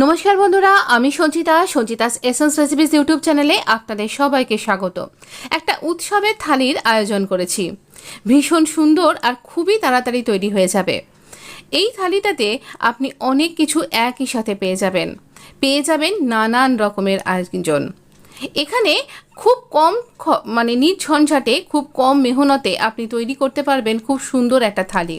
নমস্কার বন্ধুরা, আমি সঞ্চিতাস এসেন্স রেসিপিস ইউটিউব চ্যানেলে আপনাদের সবাইকে স্বাগত। একটা উৎসবের থালির আয়োজন করেছি, ভীষণ সুন্দর আর খুবই তাড়াতাড়ি তৈরি হয়ে যাবে। এই থালিটাতে আপনি অনেক কিছু একই সাথে পেয়ে যাবেন নানান রকমের আয়োজন। এখানে খুব কম নির্ঝঞ্ঝাটে খুব কম মেহনতে আপনি তৈরি করতে পারবেন খুব সুন্দর একটা থালি।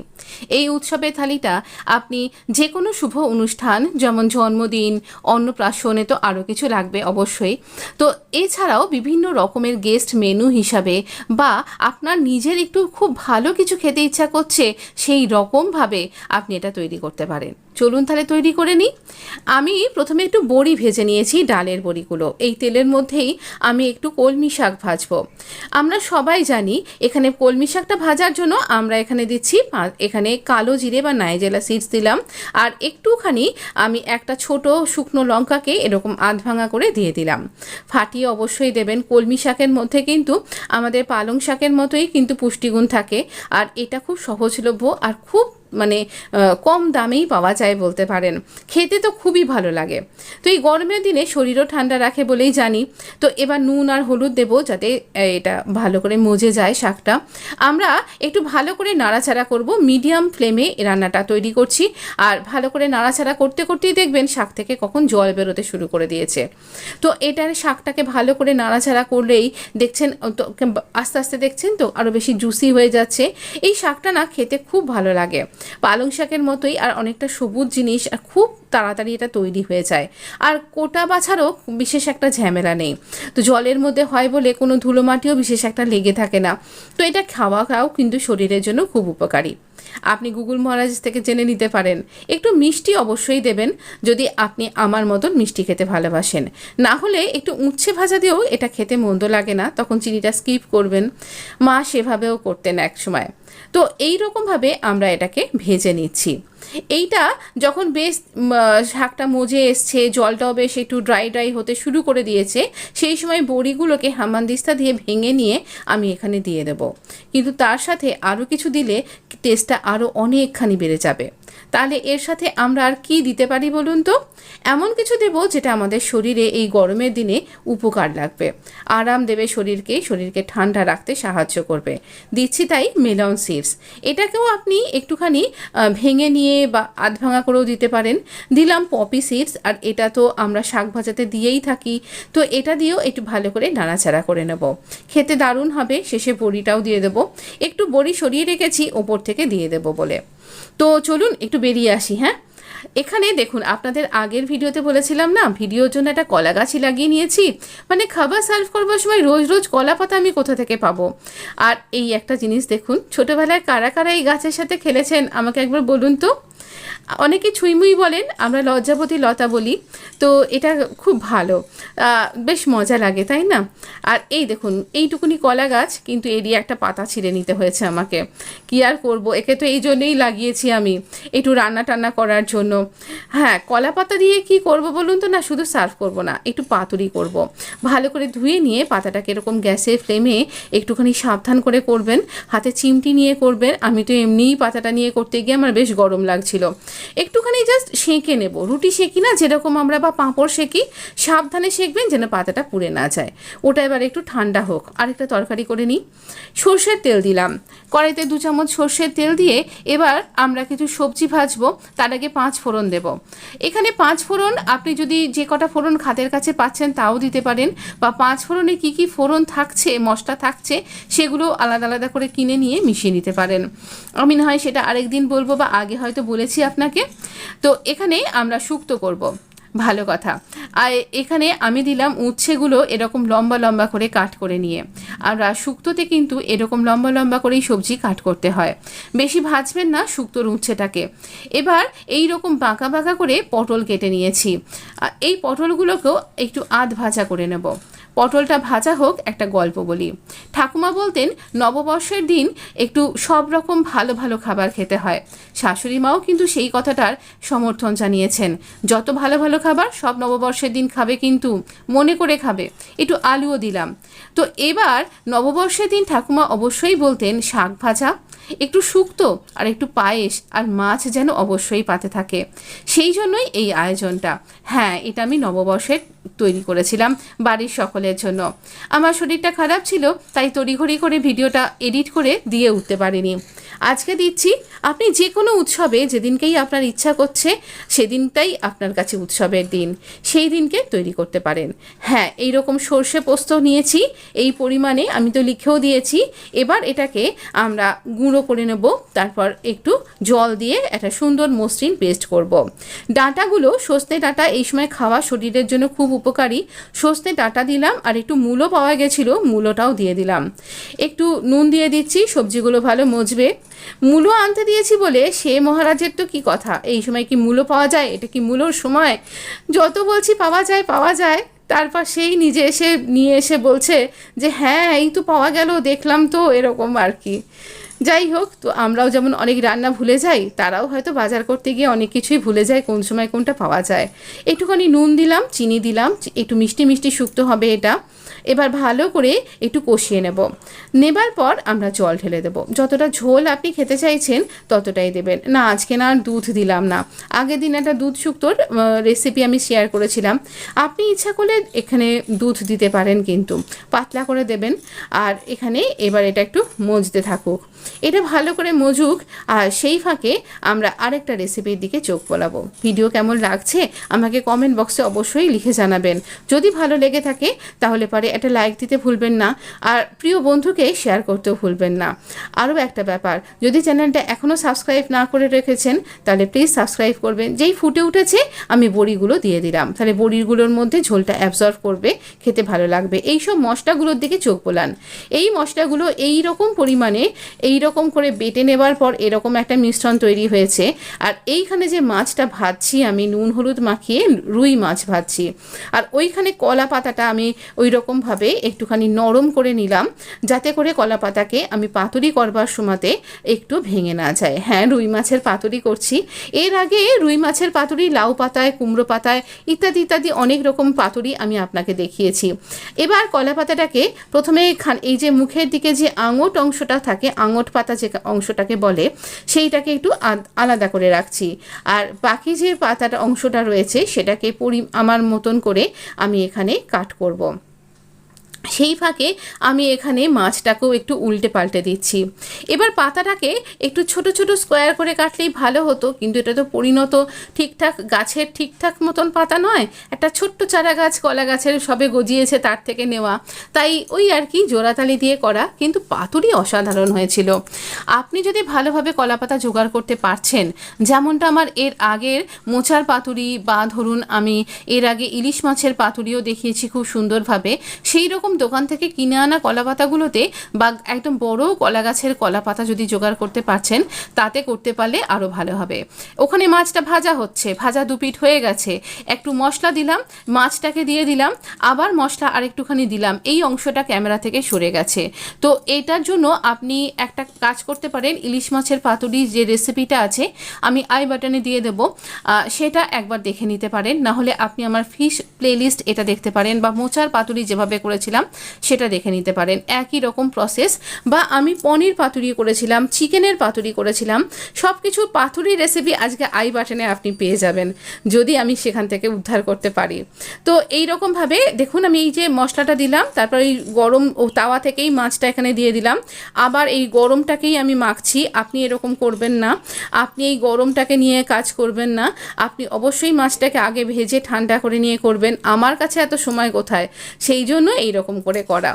এই উৎসবের থালিটা আপনি যে কোনো শুভ অনুষ্ঠান, যেমন জন্মদিন, অন্নপ্রাশনে তো আরও কিছু লাগবে অবশ্যই, তো এছাড়াও বিভিন্ন রকমের গেস্ট মেনু হিসাবে বা আপনার নিজের একটু খুব ভালো কিছু খেতে ইচ্ছা করছে, সেই রকমভাবে আপনি এটা তৈরি করতে পারেন। চলুন তাহলে তৈরি করে নিই। আমি প্রথমে একটু বড়ি ভেজে নিয়েছি, ডালের বড়িগুলো। এই তেলের মধ্যেই আমি একটু কলমি শাক ভাজবো। আমরা সবাই জানি এখানে কলমি শাকটা ভাজার জন্য আমরা এখানে দিচ্ছি এখানে কালো জিরে বা নাইজেলা সিডস দিলাম, আর একটুখানি আমি একটা ছোট শুকনো লঙ্কাকে এরকম আধ ভাঙা করে দিয়ে দিলাম। ফাটিয়ে অবশ্যই দেবেন। কলমি শাকের মধ্যে কিন্তু আমাদের পালং শাকের মতোই কিন্তু পুষ্টিগুণ থাকে, আর এটা খুব সহজলভ্য আর খুব কম দামেই পাওয়া যায় বলতে পারেন। খেতে তো খুবই ভালো লাগে। তো এই গরমের দিনে শরীরও ঠান্ডা রাখে বলেই জানি। তো এবার নুন আর হলুদ দেবো যাতে এটা ভালো করে মজে যায় শাকটা। আমরা একটু ভালো করে নাড়াচাড়া করব, মিডিয়াম ফ্লেমে রান্নাটা তৈরি করছি। আর ভালো করে নাড়াচাড়া করতে করতেই দেখবেন শাক থেকে কখন জল বেরোতে শুরু করে দিয়েছে। তো এটার শাকটাকে ভালো করে নাড়াচাড়া করলেই দেখছেন তো আস্তে আস্তে দেখছেন তো আরও বেশি জুসি হয়ে যাচ্ছে। এই শাকটা না খেতে খুব ভালো লাগে, পালং শাকের মতোই, আর অনেকটা সবুজ জিনিস, আর খুব তাড়াতাড়ি এটা তৈরি হয়ে যায়। আর কোটা বাছারও বিশেষ একটা ঝামেলা নেই। তো জলের মধ্যে হয় বলে কোনো ধুলোমাটিও বিশেষ একটা লেগে থাকে না। তো এটা খাওয়াও কিন্তু শরীরের জন্য খুব উপকারী। আপনি গুগল মহারাজ থেকে জেনে নিতে পারেন। একটু মিষ্টি অবশ্যই দেবেন যদি আপনি আমার মতন মিষ্টি খেতে ভালোবাসেন। না হলে একটু উচ্ছে ভাজা দিয়েও এটা খেতে মন্দ লাগে না, তখন চিনিটা স্কিপ করবেন। মা সেভাবেও করতেন এক সময়। তো এই রকমভাবে আমরা এটাকে ভেজে নিচ্ছি। এইটা যখন বেশ শাকটা মজে এসছে, জলটাও বেশ একটু ড্রাই হতে শুরু করে দিয়েছে, সেই সময় বড়িগুলোকে হামানদিস্তা দিয়ে ভেঙে নিয়ে আমি এখানে দিয়ে দেব। কিন্তু তার সাথে আরও কিছু দিলে টেস্টটা আরও অনেকখানি বেড়ে যাবে। তাহলে এর সাথে আমরা আর কি দিতে পারি বলুন তো? এমন কিছু দেব যেটা আমাদের শরীরে এই গরমের দিনে উপকার লাগবে, আরাম দেবে শরীরকে ঠান্ডা রাখতে সাহায্য করবে। দিচ্ছি তাই মেলন সিডস। এটাকেও আপনি একটুখানি ভেঙে নিয়ে বা আধ ভাঙা করেও দিতে পারেন। দিলাম পপি সিডস, আর এটা তো আমরা শাক ভাজাতে দিয়েই থাকি। তো এটা দিয়েও একটু ভালো করে নাড়াচাড়া করে নেব, খেতে দারুণ হবে। শেষে বড়িটাও দিয়ে দেবো, একটু বড়ি সরিয়ে রেখেছি ওপর থেকে দিয়ে দেবো বলে। তো চলুন একটু বেরিয়ে আসি। হ্যাঁ, এখানে দেখুন, আপনাদের আগের ভিডিওতে বলেছিলাম না, ভিডিওর জন্য একটা কলা গাছই লাগিয়ে নিয়েছি। খাবার সার্ভ করবার সময় রোজ রোজ কলা পাতা আমি কোথা থেকে পাবো? আর এই একটা জিনিস দেখুন, ছোটোবেলায় কারা কারা এই গাছের সাথে খেলেছেন আমাকে একবার বলুন তো। অনেকে ছুঁইমুই বলেন, আমরা লজ্জাবতী লতা বলি। তো এটা খুব ভালো, বেশ মজা লাগে, তাই না? আর এই দেখুন, এইটুকুনি কলা গাছ, কিন্তু এরই একটা পাতা ছিঁড়ে নিতে হয়েছে আমাকে। কি আর করব, একে তো এই জন্যই লাগিয়েছি আমি, একটু রান্না টান্না করার জন্য। হ্যাঁ, কলা পাতা দিয়ে কি করব বলুন তো? না, শুধু সার্ভ করব না, একটু পাতুরি করব। ভালো করে ধুয়ে নিয়ে পাতাটাকে এরকম গ্যাসের ফ্লেমে একটুখানি সাবধান করে করবেন, হাতে চিমটি নিয়ে করবেন। আমি তো এমনিই পাতাটা নিয়ে করতে গিয়ে আমার বেশ গরম লাগছিল। একটুখানি জাস্ট সেঁকে নেব, রুটি সেঁকি না যেরকম আমরা, বা পাঁপড় সেঁকি, সাবধানে সেঁকবেন যেন পাতাটা পুড়ে না যায়। ওটা এবার একটু ঠান্ডা হোক। আরেকটা তরকারি করে নিই। সর্ষের তেল দিলাম কড়াইতে, 2 চামচ সর্ষের তেল দিয়ে এবার আমরা কিছু সবজি ভাজবো। তার আগে 5 ফোড়ন দেব। এখানে 5 ফোড়ন আপনি যদি যে কটা ফোড়ন হাতের কাছে পাচ্ছেন তাও দিতে পারেন, বা 5 ফোড়নে কী কী ফোড়ন থাকছে, মশলা থাকছে, সেগুলো আলাদা আলাদা করে কিনে নিয়ে মিশিয়ে নিতে পারেন। আমি না হয় সেটা আরেকদিন বলবো, বা আগে হয়তো বলেছি আপনাকে। তো এখানে আমরা শুক্তো করব, ভালো কথা। আর এখানে আমি দিলাম উচ্ছেগুলো এরকম লম্বা লম্বা করে কাট করে নিয়ে। আমরা শুক্তোতে কিন্তু এরকম লম্বা লম্বা করেই সবজি কাট করতে হয়, বেশি ভাজবেন না শুক্তোর উচ্ছেটাকে। এবার এই রকম বাঁকা বাঁকা করে পটল কেটে নিয়েছি। এই পটলগুলোকেও একটু আধ ভাজা করে নেব। পটলটা ভাজা হোক, একটা গল্প বলি। ঠাকুমা বলতেন নববর্ষের দিন একটু সব রকম ভালো ভালো খাবার খেতে হয়। শাশুড়ি মাও কিন্তু সেই কথাটার সমর্থন জানিয়েছেন, যত ভালো ভালো খাবার সব নববর্ষের দিন খাবে, কিন্তু মনে করে খাবে। একটু আলুও দিলাম। তো এবার নববর্ষের দিন ঠাকুমা অবশ্যই বলতেন শাক ভাজা, একটু শুক্তো আর একটু পায়েস আর মাছ যেন অবশ্যই পাতে থাকে, সেই জন্যই এই আয়োজনটা। হ্যাঁ, এটা আমি নববর্ষের তৈরি করেছিলাম বাড়ির সকলের জন্য। আমার শরীরটা খারাপ ছিল, তাই তড়িঘড়ি করে ভিডিওটা এডিট করে দিয়ে উঠতে পারিনি। আজকে দিচ্ছি। আপনি যে কোনো উৎসবে যেদিনকেই আপনার ইচ্ছা করছে সেদিনটাই আপনার কাছে উৎসবের দিন, সেই দিনকে তৈরি করতে পারেন। হ্যাঁ, এই রকম সর্ষে পোস্ত নিয়েছি এই পরিমাণে, আমি তো লিখেও দিয়েছি। এবার এটাকে আমরা গুঁড়ো করে নেব, তারপর একটু জল দিয়ে একটা সুন্দর মসৃণ পেস্ট করব। ডাঁটাগুলো সজনে ডাঁটা এই সময় খাওয়া শরীরের জন্য খুব উপকারী। সজনে ডাঁটা দিলাম, আর একটু মূলো পাওয়া গেছিলো, মূলোটাও দিয়ে দিলাম। একটু নুন দিয়ে দিচ্ছি, সবজিগুলো ভালো মজবে। মূলো আনতে দিয়েছি বলে সে মহারাজের তো কি কথা, এই সময় কি মূলো পাওয়া যায়? এটা কি মূলোর সময়? যত বলছি পাওয়া যায় পাওয়া যায়, তারপর সেই নিজে এসে নিয়ে এসে বলছে যে হ্যাঁ এই তো পাওয়া গেল, দেখলাম তো, এরকম আর কি। যাই হোক, তো আমরাও যেমন অনেক রান্না ভুলে যাই, তারাও হয়তো বাজার করতে গিয়ে অনেক কিছুই ভুলে যায় কোন সময় কোনটা পাওয়া যায়। একটুখানি নুন দিলাম, চিনি দিলাম, একটু মিষ্টি মিষ্টি শুক্তো হবে এটা। এবার ভালো করে একটু কষিয়ে নেবার পর আমরা জল ঢেলে দেব। যতটা ঝোল আপনি খেতে চাইছেন ততটাই দেবেন। না, আজকে না আর দুধ দিলাম না, আগের দিন একটা দুধ শুক্তোর রেসিপি আমি শেয়ার করেছিলাম। আপনি ইচ্ছা করলে এখানে দুধ দিতে পারেন, কিন্তু পাতলা করে দেবেন। আর এখানে এবার এটা একটু মজতে থাকুক, এটা ভালো করে মজুক। আর সেই ফাঁকে আমরা আরেকটা রেসিপির দিকে চোখ বোলাবো। ভিডিও কেমন লাগছে আমাকে কমেন্ট বক্সে অবশ্যই লিখে জানাবেন। যদি ভালো লেগে থাকে তাহলে পরে একটা লাইক দিতে ভুলবেন না, আর প্রিয় বন্ধুকে শেয়ার করতেও ভুলবেন না। আরও একটা ব্যাপার, যদি চ্যানেলটা এখনও সাবস্ক্রাইব না করে রেখেছেন তাহলে প্লিজ সাবস্ক্রাইব করবেন। যেই ফুটে উঠেছে আমি বড়িগুলো দিয়ে দিলাম, তাহলে বড়িগুলোর মধ্যে ঝোলটা অ্যাবজর্ব করবে, খেতে ভালো লাগবে। এই সব মশলাগুলোর দিকে চোখ বোলান। এই মশলাগুলো এই রকম পরিমাণে এই রকম করে বেটে নেবার পর এরকম একটা মিশ্রণ তৈরি হয়েছে। আর এইখানে যে মাছটা ভাজছি আমি, নুন হলুদ মাখিয়ে রুই মাছ ভাজছি, আর ওইখানে কলা পাতাটা আমি ওই রকমভাবে একটুখানি নরম করে নিলাম, যাতে করে কলা পাতাকে আমি পাতুরি করবার সময়তে একটু ভেঙে না যায়। হ্যাঁ, রুই মাছের পাতুরি করছি। এর আগে রুই মাছের পাতুরি লাউ পাতায়, কুমড়ো পাতায় ইত্যাদি ইত্যাদি অনেক রকম পাতুরি আমি আপনাকে দেখিয়েছি। এবার কলা পাতাটাকে প্রথমে এই যে মুখের দিকে যে আঙট অংশটা থাকে, আঙট পাতা যে অংশটাকে বলে, সেইটাকে একটু আলাদা করে রাখছি। আর বাকি যে পাতাটা অংশটা রয়েছে সেটাকে আমার মতন করে আমি এখানে কাট করব। সেই ফাঁকে আমি এখানে মাছটাকেও একটু উল্টে পাল্টে দিচ্ছি। এবার পাতাটাকে একটু ছোট ছোট স্কোয়ার করে কাটলেই ভালো হতো, কিন্তু এটা তো পরিণত ঠিকঠাক গাছের ঠিকঠাক মতন পাতা নয়, একটা ছোট্ট চারা গাছ, কলা গাছের সবে গজিয়েছে তার থেকে নেওয়া, তাই ওই আর কি জোড়াতালি দিয়ে করা, কিন্তু পাতুরি অসাধারণ হয়েছিল। আপনি যদি ভালোভাবে কলা পাতা জোগাড় করতে পারছেন, যেমনটা আমার এর আগের মোচার পাতুরি বা ধরুন আমি এর আগে ইলিশ মাছের পাতুরিও দেখিয়েছি খুব সুন্দরভাবে, সেই রকম দোকান থেকে কিনে আনা কলা পাতাগুলোতে বা একদম বড় কলা গাছের কলা পাতা যদি জোগাড় করতে পারছেন, তাতে করতে পারলে আরও ভালো হবে। ওখানে মাছটা ভাজা হচ্ছে, ভাজা দুপিঠ হয়ে গেছে, একটু মশলা দিলাম, মাছটাকে দিয়ে দিলাম, আবার মশলা আরেকটুখানি দিলাম, এই অংশটা ক্যামেরা থেকে সরে গেছে। তো এটার জন্য আপনি একটা কাজ করতে পারেন, ইলিশ মাছের পাতুরি যে রেসিপিটা আছে আমি আই বাটনে দিয়ে দেবো, সেটা একবার দেখে নিতে পারেন। না হলে আপনি আমার ফিশ প্লেলিস্ট এটা দেখতে পারেন, বা মোচার পাতুরি যেভাবে করেছিলাম সেটা দেখে নিতে পারেন, একই রকম প্রসেস। বা আমি পনির পাতুরি করেছিলাম, চিকেনের পাতুরি করেছিলাম, সব কিছু পাতুরি রেসিপি আজকে আই বাটনে আপনি পেয়ে যাবেন, যদি আমি সেখান থেকে উদ্ধার করতে পারি। তো এই রকমভাবে দেখুন, আমি এই যে মশলাটা দিলাম, তারপর এই গরম তাওয়া থেকেই মাছটা এখানে দিয়ে দিলাম, আবার এই গরমটাকেই আমি মাখছি। আপনি এরকম করবেন না, আপনি এই গরমটাকে নিয়ে কাজ করবেন না, আপনি অবশ্যই মাছটাকে আগে ভেজে ঠান্ডা করে নিয়ে করবেন। আমার কাছে এত সময় কোথায়, সেই জন্য এইরকম করে করা।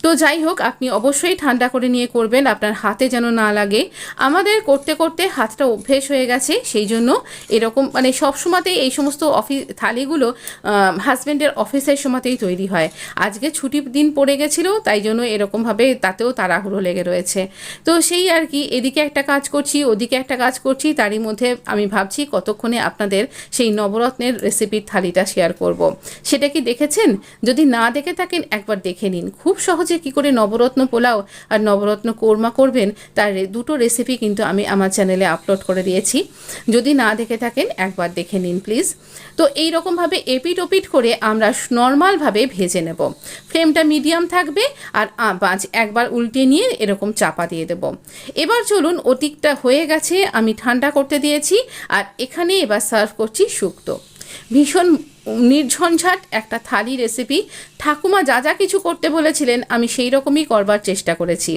তো যাই হোক, আপনি অবশ্যই ঠান্ডা করে নিয়ে করবেন, আপনার হাতে যেন না লাগে। আমাদের করতে করতে হাতটা অভ্যেস হয়ে গেছে, সেই জন্য এরকম মানে সবসময়তেই এই সমস্ত থালিগুলো হাজব্যান্ডের অফিসের সময়তেই তৈরি হয়। আজকে ছুটির দিন পড়ে গেছিলো, তাই জন্য এরকমভাবে তাতেও তাড়াহুড়ো লেগে রয়েছে। তো সেই আর কি, এদিকে একটা কাজ করছি, ওদিকে একটা কাজ করছি, তারই মধ্যে আমি ভাবছি কতক্ষণে আপনাদের সেই নবরত্নের রেসিপির থালিটা শেয়ার করব। সেটা কি দেখেছেন? যদি না দেখে থাকেন একবার দেখে নিন, খুব সহজে সহজে কি করে নবরত্ন পোলাও আর নবরত্ন কোরমা করবেন তার দুটো রেসিপি কিন্তু আমি আমার চ্যানেলে আপলোড করে দিয়েছি। যদি না দেখে থাকেন একবার দেখে নিন প্লিজ। তো এই রকমভাবে এপিট ওপিট করে আমরা নর্মালভাবে ভেজে নেব। ফ্লেমটা মিডিয়াম থাকবে আর একবার উল্টে নিয়ে এরকম চাপা দিয়ে দেব। এবার চলুন ওদিকটা হয়ে গেছে, আমি ঠান্ডা করতে দিয়েছি। আর এখানে এবার সার্ভ করছি শুক্তো। ভীষণ নির্ঝঞ্ঝাট একটা থালি রেসিপি। ঠাকুমা যা যা কিছু করতে বলেছিলেন আমি সেই রকমই করবার চেষ্টা করেছি।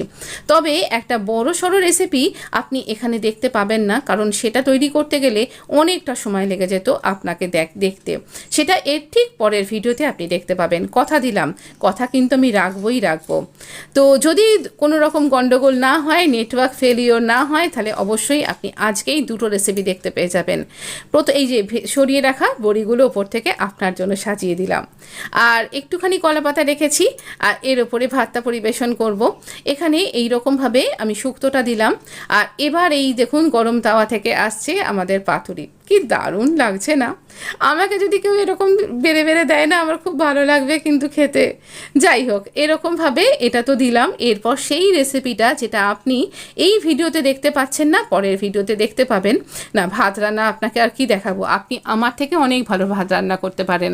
তবে একটা বড় সড়ো রেসিপি আপনি এখানে দেখতে পাবেন না, কারণ সেটা তৈরি করতে গেলে অনেকটা সময় লেগে যেত আপনাকে দেখতে। সেটা এর ঠিক পরের ভিডিওতে আপনি দেখতে পাবেন। কথা দিলাম, কথা কিন্তু আমি রাখবো। তো যদি কোনো রকম গন্ডগোল না হয়, নেটওয়ার্ক ফেলিওর না হয়, তাহলে অবশ্যই আপনি আজকেই দুটো রেসিপি দেখতে পেয়ে যাবেন। এই যে সরিয়ে রাখা বড়িগুলো ওপর থেকে আপনার জন্য সাজিয়ে দিলাম। আর একটুখানি কলাপাতা রেখেছি আর এর ওপরে ভাতটা পরিবেশন করব। এখানে এই রকমভাবে আমি শুক্তোটা দিলাম। আর এবার এই দেখুন গরম তাওয়া থেকে আসছে আমাদের পাতুরি। কি দারুণ লাগছে না? আমাকে যদি কেউ এরকম বেড়ে বেড়ে দেয় না, আমার খুব ভালো লাগবে কিন্তু খেতে। যাই হোক, এরকমভাবে এটা তো দিলাম। এরপর সেই রেসিপিটা যেটা আপনি এই ভিডিওতে দেখতে পাচ্ছেন না, পরের ভিডিওতে দেখতে পাবেন। না, ভাত রান্না আপনাকে আর কি দেখাবো, আপনি আমার থেকে অনেক ভালো ভাত রান্না করতে পারেন।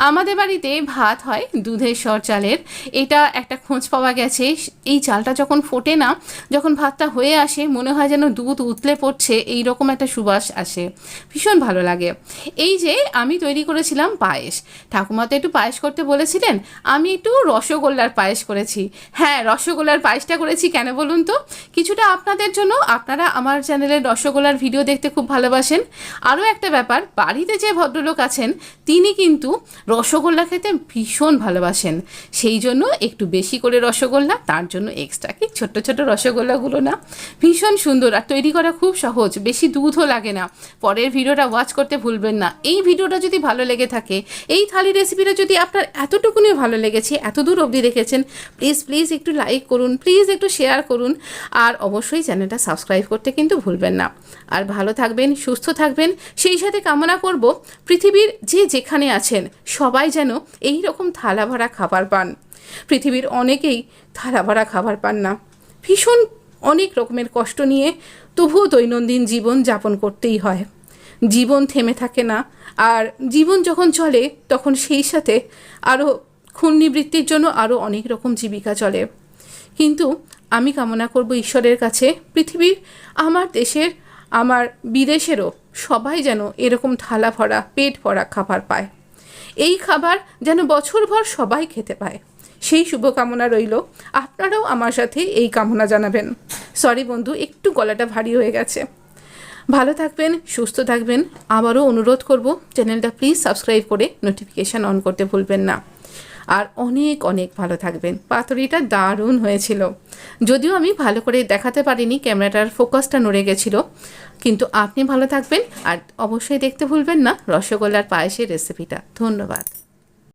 আমাদের বাড়িতে ভাত হয় দুধের সর চালের। এটা একটা খোঁজ পাওয়া গেছে, এই চালটা যখন ফোটে না, যখন ভাতটা হয়ে আসে মনে হয় যেন দুধ উতলে পড়ছে, এই রকম একটা সুবাস আসে, ভীষণ ভালো লাগে। এই যে আমি তৈরি করেছিলাম পায়েস, ঠাকুমা তো একটু পায়েস করতে বলেছিলেন, আমি একটু রসগোল্লার পায়েস করেছি। হ্যাঁ, রসগোল্লার পায়েসটা করেছি কেন বলুন তো? কিছুটা আপনাদের জন্য, আপনারা আমার চ্যানেলের রসগোল্লার ভিডিও দেখতে খুব ভালোবাসেন। আরও একটা ব্যাপার, বাড়িতে যে ভদ্রলোক আছেন তিনি কিন্তু রসগোল্লা খেতে ভীষণ ভালোবাসেন, সেই জন্য একটু বেশি করে রসগোল্লা, তার জন্য এক্সট্রা। কি ছোট্ট ছোট রসগোল্লাগুলো না ভীষণ সুন্দর, আর তৈরি করা খুব সহজ, বেশি দুধও লাগে না। পরের ভিডিওটা ওয়াচ করতে ভুলবেন না। এই ভিডিওটা যদি ভালো লেগে থাকে, এই থালি রেসিপিটা যদি আপনার এতটুকুনি ভালো লেগেছে, এত দূর অবধি দেখেছেন, প্লিজ একটু লাইক করুন, প্লিজ একটু শেয়ার করুন, আর অবশ্যই চ্যানেলটা সাবস্ক্রাইব করতে কিন্তু ভুলবেন না। আর ভালো থাকবেন, সুস্থ থাকবেন। সেই সাথে কামনা করব পৃথিবীর যেখানে আছেন সবাই যেন এই রকম থালা ভরা খাবার পান। পৃথিবীর অনেকেই থালা ভরা খাবার পান না, ভীষণ অনেক রকমের কষ্ট নিয়ে তবুও দৈনন্দিন জীবন যাপন করতেই হয়। জীবন থেমে থাকে না, আর জীবন যখন চলে তখন সেই সাথে আরও ক্ষুণ্ণিবৃত্তির জন্য আরও অনেক রকম জীবিকা চলে। কিন্তু আমি কামনা করব ঈশ্বরের কাছে পৃথিবীর, আমার দেশের, আমার বিদেশেরও সবাই যেন এরকম থালা ভরা পেট ভরা খাবার পায়। এই খাবার যেন বছরভর সবাই খেতে পায়, সেই শুভকামনা রইল। আপনারাও আমার সাথে এই কামনা জানাবেন। সরি বন্ধু, একটু গলাটা ভারী হয়ে গেছে। ভালো থাকবেন, সুস্থ থাকবেন। আবারও অনুরোধ করব চ্যানেলটা প্লিজ সাবস্ক্রাইব করে নোটিফিকেশান অন করতে ভুলবেন না। আর অনেক অনেক ভালো থাকবেন। পাতুরিটা দারুণ হয়েছিল, যদিও আমি ভালো করে দেখাতে পারিনি, ক্যামেরাটার ফোকাসটা নড়ে গেছিলো। কিন্তু আপনি ভালো থাকবেন, আর অবশ্যই দেখতে ভুলবেন না রসগোল্লার পায়েসের রেসিপিটা। ধন্যবাদ।